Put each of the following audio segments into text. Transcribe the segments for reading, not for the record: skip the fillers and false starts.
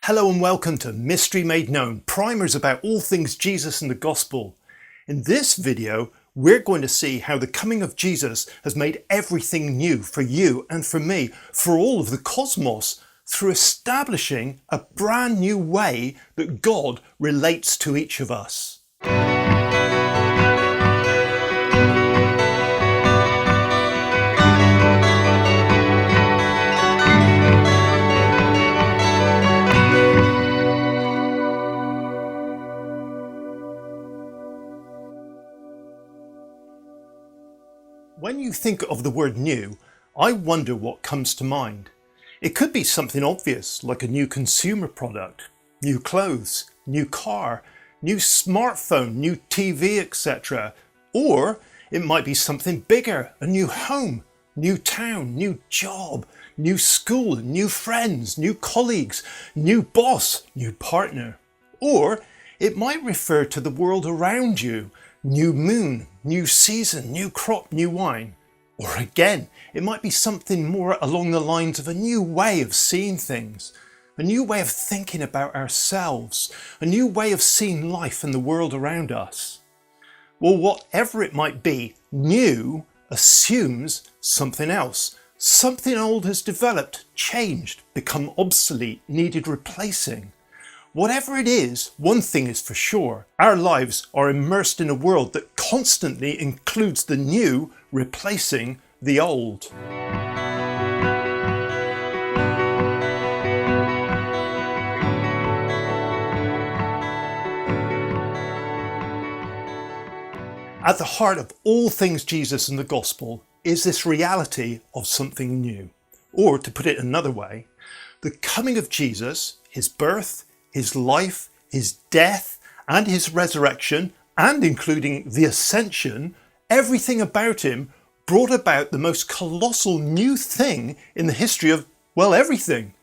Hello and welcome to Mystery Made Known, primers about all things Jesus and the Gospel. In this video, we're going to see how the coming of Jesus has made everything new for you and for me, for all of the cosmos, through establishing a brand new way that God relates to each of us. When you think of the word new, I wonder what comes to mind. It could be something obvious, like a new consumer product, new clothes, new car, new smartphone, new TV, etc. Or it might be something bigger, a new home, new town, new job, new school, new friends, new colleagues, new boss, new partner. Or it might refer to the world around you. New moon, new season, new crop, new wine. Or again, it might be something more along the lines of a new way of seeing things, a new way of thinking about ourselves, a new way of seeing life and the world around us. Well, whatever it might be, new assumes something else. Something old has developed, changed, become obsolete, needed replacing. Whatever it is, one thing is for sure, our lives are immersed in a world that constantly includes the new replacing the old. At the heart of all things Jesus and the Gospel is this reality of something new. Or to put it another way, the coming of Jesus, his birth, his life, his death, and his resurrection, and including the ascension, everything about him brought about the most colossal new thing in the history of, well, everything.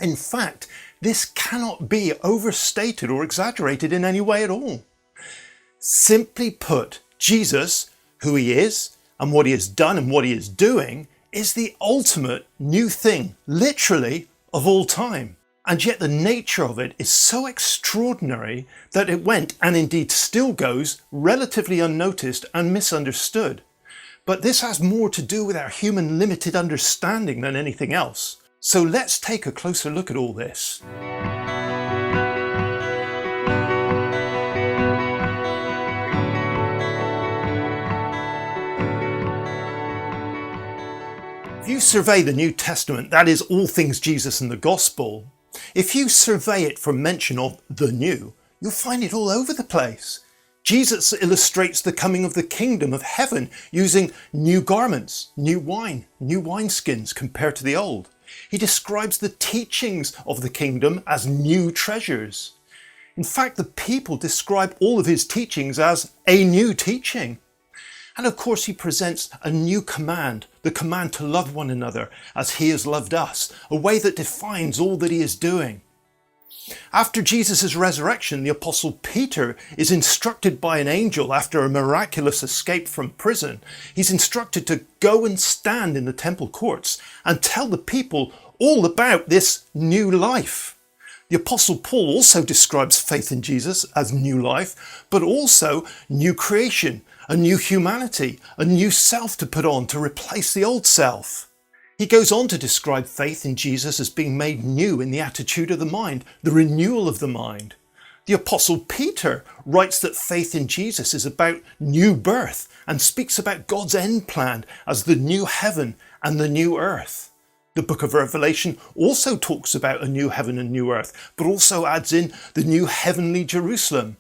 In fact, this cannot be overstated or exaggerated in any way at all. Simply put, Jesus, who he is, and what he has done and what he is doing, is the ultimate new thing, literally, of all time. And yet the nature of it is so extraordinary that it went, and indeed still goes, relatively unnoticed and misunderstood. But this has more to do with our human limited understanding than anything else. So let's take a closer look at all this. If you survey the New Testament, that is all things Jesus and the Gospel, if you survey it for mention of the new, you'll find it all over the place. Jesus illustrates the coming of the kingdom of heaven using new garments, new wine, new wineskins compared to the old. He describes the teachings of the kingdom as new treasures. In fact, the people describe all of his teachings as a new teaching. And of course, he presents a new command, the command to love one another as he has loved us, a way that defines all that he is doing. After Jesus' resurrection, the Apostle Peter is instructed by an angel after a miraculous escape from prison. He's instructed to go and stand in the temple courts and tell the people all about this new life. The Apostle Paul also describes faith in Jesus as new life, but also new creation, a new humanity, a new self to put on to replace the old self. He goes on to describe faith in Jesus as being made new in the attitude of the mind, the renewal of the mind. The Apostle Peter writes that faith in Jesus is about new birth and speaks about God's end plan as the new heaven and the new earth. The book of Revelation also talks about a new heaven and new earth, but also adds in the new heavenly Jerusalem.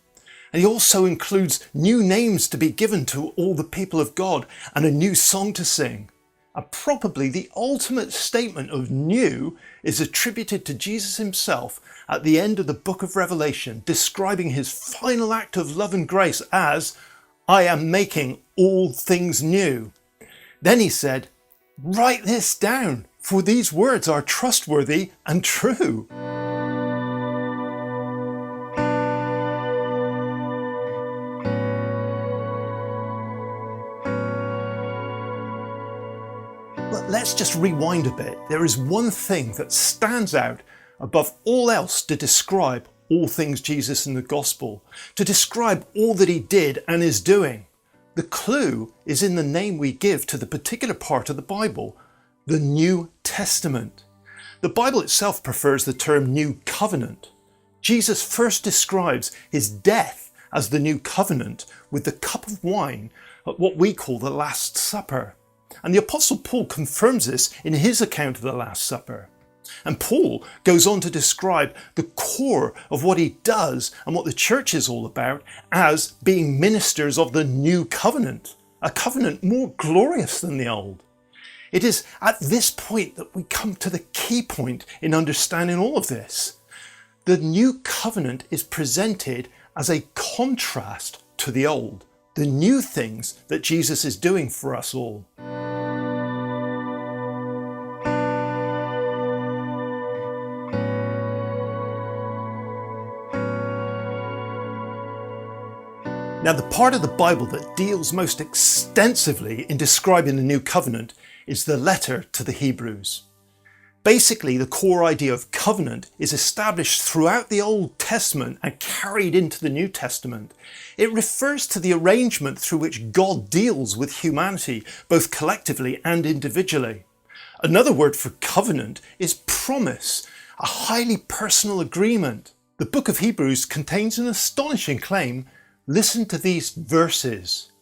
And he also includes new names to be given to all the people of God and a new song to sing. And probably the ultimate statement of new is attributed to Jesus himself at the end of the book of Revelation, describing his final act of love and grace as, "I am making all things new." Then he said, "Write this down, for these words are trustworthy and true." But let's just rewind a bit. There is one thing that stands out above all else to describe all things Jesus in the gospel, to describe all that he did and is doing. The clue is in the name we give to the particular part of the Bible, the New Testament. The Bible itself prefers the term New Covenant. Jesus first describes his death as the New Covenant with the cup of wine at what we call the Last Supper. And the Apostle Paul confirms this in his account of the Last Supper. And Paul goes on to describe the core of what he does and what the church is all about as being ministers of the New Covenant, a covenant more glorious than the old. It is at this point that we come to the key point in understanding all of this. The New Covenant is presented as a contrast to the old, the new things that Jesus is doing for us all. Now, the part of the Bible that deals most extensively in describing the New Covenant is the letter to the Hebrews. Basically, the core idea of covenant is established throughout the Old Testament and carried into the New Testament. It refers to the arrangement through which God deals with humanity, both collectively and individually. Another word for covenant is promise, a highly personal agreement. The book of Hebrews contains an astonishing claim. Listen to these verses.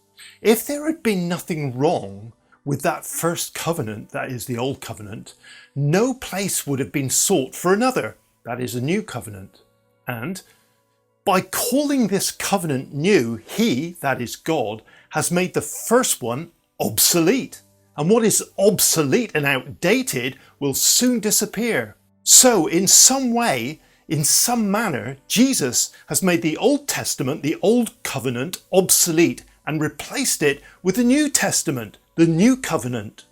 If there had been nothing wrong with that first covenant, that is the old covenant, no place would have been sought for another, that is a new covenant. And by calling this covenant new, he, that is God, has made the first one obsolete. And what is obsolete and outdated will soon disappear. So in some way, in some manner, Jesus has made the Old Testament, the Old Covenant, obsolete and replaced it with the New Testament, the New Covenant.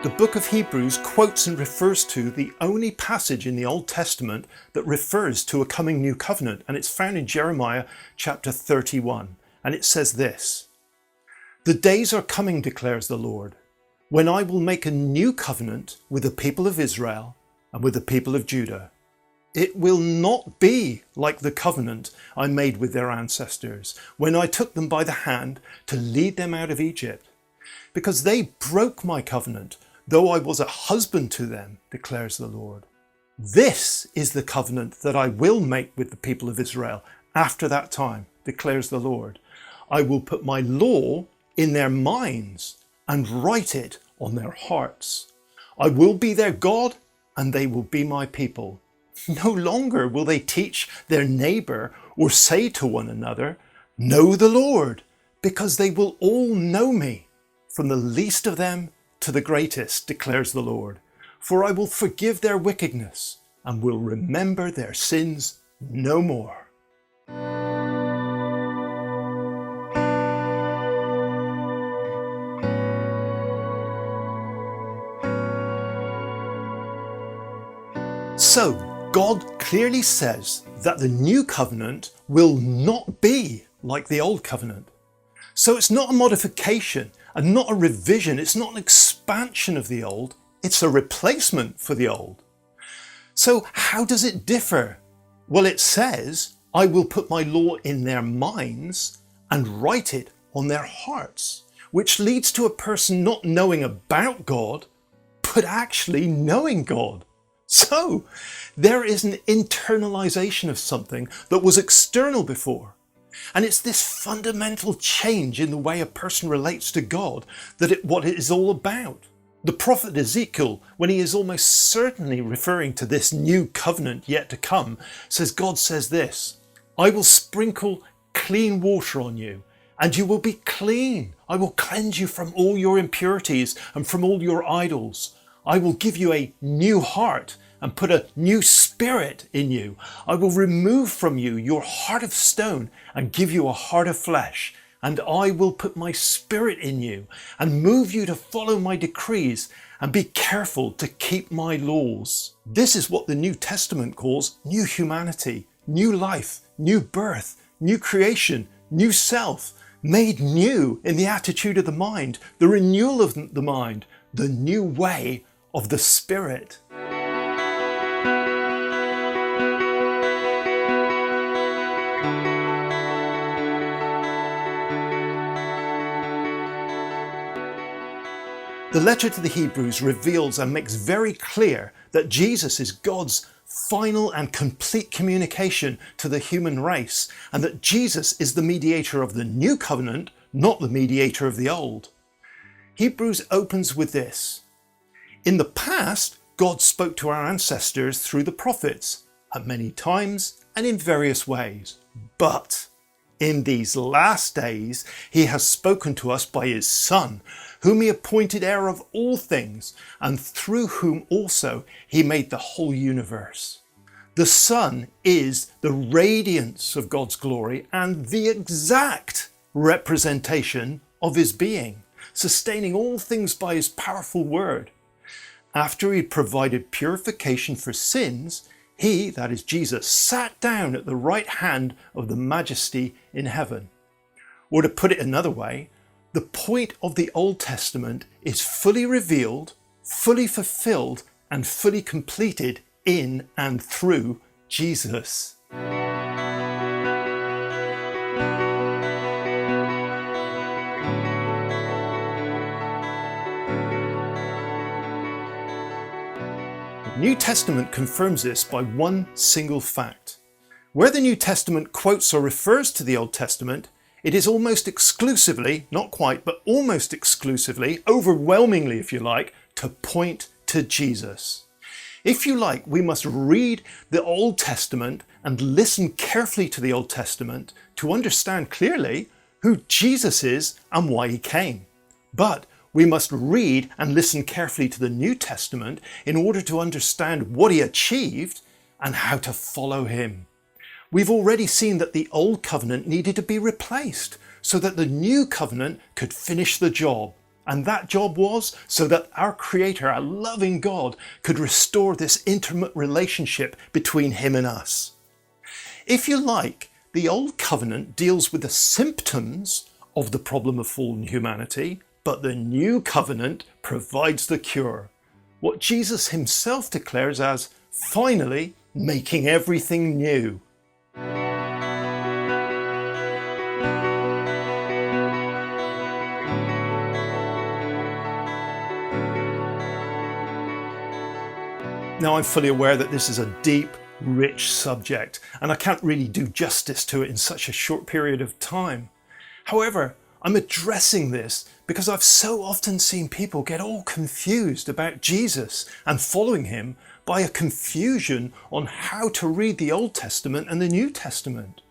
The book of Hebrews quotes and refers to the only passage in the Old Testament that refers to a coming new covenant, and it's found in Jeremiah chapter 31. And it says this: "The days are coming, declares the Lord, when I will make a new covenant with the people of Israel and with the people of Judah. It will not be like the covenant I made with their ancestors when I took them by the hand to lead them out of Egypt, because they broke my covenant, though I was a husband to them, declares the Lord. This is the covenant that I will make with the people of Israel after that time, declares the Lord. I will put my law in their minds and write it on their hearts. I will be their God and they will be my people. No longer will they teach their neighbor or say to one another, 'Know the Lord,' because they will all know me, from the least of them to the greatest, declares the Lord. For I will forgive their wickedness and will remember their sins no more." So, God clearly says that the new covenant will not be like the old covenant. So it's not a modification and not a revision. It's not an expansion of the old. It's a replacement for the old. So how does it differ? Well, it says, "I will put my law in their minds and write it on their hearts," which leads to a person not knowing about God, but actually knowing God. So there is an internalization of something that was external before. And it's this fundamental change in the way a person relates to God what it is all about. The prophet Ezekiel, when he is almost certainly referring to this new covenant yet to come, says God says this: "I will sprinkle clean water on you, and you will be clean. I will cleanse you from all your impurities and from all your idols. I will give you a new heart and put a new spirit in you. I will remove from you your heart of stone and give you a heart of flesh. And I will put my spirit in you and move you to follow my decrees and be careful to keep my laws." This is what the New Testament calls new humanity, new life, new birth, new creation, new self, made new in the attitude of the mind, the renewal of the mind, the new way of the Spirit. The letter to the Hebrews reveals and makes very clear that Jesus is God's final and complete communication to the human race, and that Jesus is the mediator of the new covenant, not the mediator of the old. Hebrews opens with this: in the past, God spoke to our ancestors through the prophets at many times and in various ways. But in these last days, he has spoken to us by his Son, whom he appointed heir of all things, and through whom also he made the whole universe. The Son is the radiance of God's glory and the exact representation of his being, sustaining all things by his powerful word. After he provided purification for sins, he, that is Jesus, sat down at the right hand of the Majesty in heaven. Or to put it another way, the point of the Old Testament is fully revealed, fully fulfilled, and fully completed in and through Jesus. The New Testament confirms this by one single fact. Where the New Testament quotes or refers to the Old Testament, it is almost exclusively, not quite, but almost exclusively, overwhelmingly if you like, to point to Jesus. If you like, we must read the Old Testament and listen carefully to the Old Testament to understand clearly who Jesus is and why he came. But we must read and listen carefully to the New Testament in order to understand what he achieved and how to follow him. We've already seen that the old covenant needed to be replaced so that the new covenant could finish the job. And that job was so that our Creator, our loving God, could restore this intimate relationship between him and us. If you like, the old covenant deals with the symptoms of the problem of fallen humanity, but the new covenant provides the cure. What Jesus himself declares as finally making everything new. Now, I'm fully aware that this is a deep, rich subject, and I can't really do justice to it in such a short period of time. However, I'm addressing this because I've so often seen people get all confused about Jesus and following him by a confusion on how to read the Old Testament and the New Testament.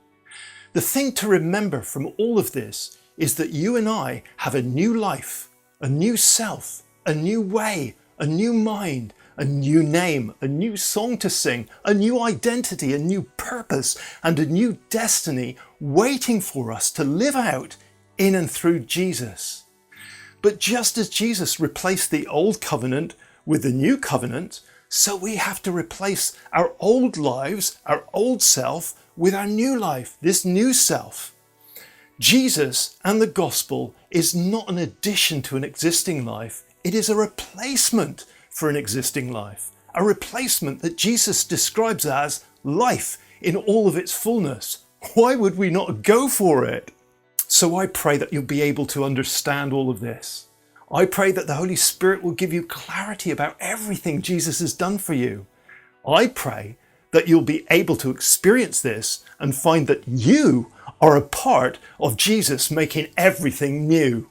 The thing to remember from all of this is that you and I have a new life, a new self, a new way, a new mind, a new name, a new song to sing, a new identity, a new purpose, and a new destiny waiting for us to live out in and through Jesus. But just as Jesus replaced the old covenant with the new covenant, so we have to replace our old lives, our old self, with our new life, this new self. Jesus and the gospel is not an addition to an existing life. It is a replacement for an existing life, a replacement that Jesus describes as life in all of its fullness. Why would we not go for it? So I pray that you'll be able to understand all of this. I pray that the Holy Spirit will give you clarity about everything Jesus has done for you. I pray that you'll be able to experience this and find that you are a part of Jesus making everything new.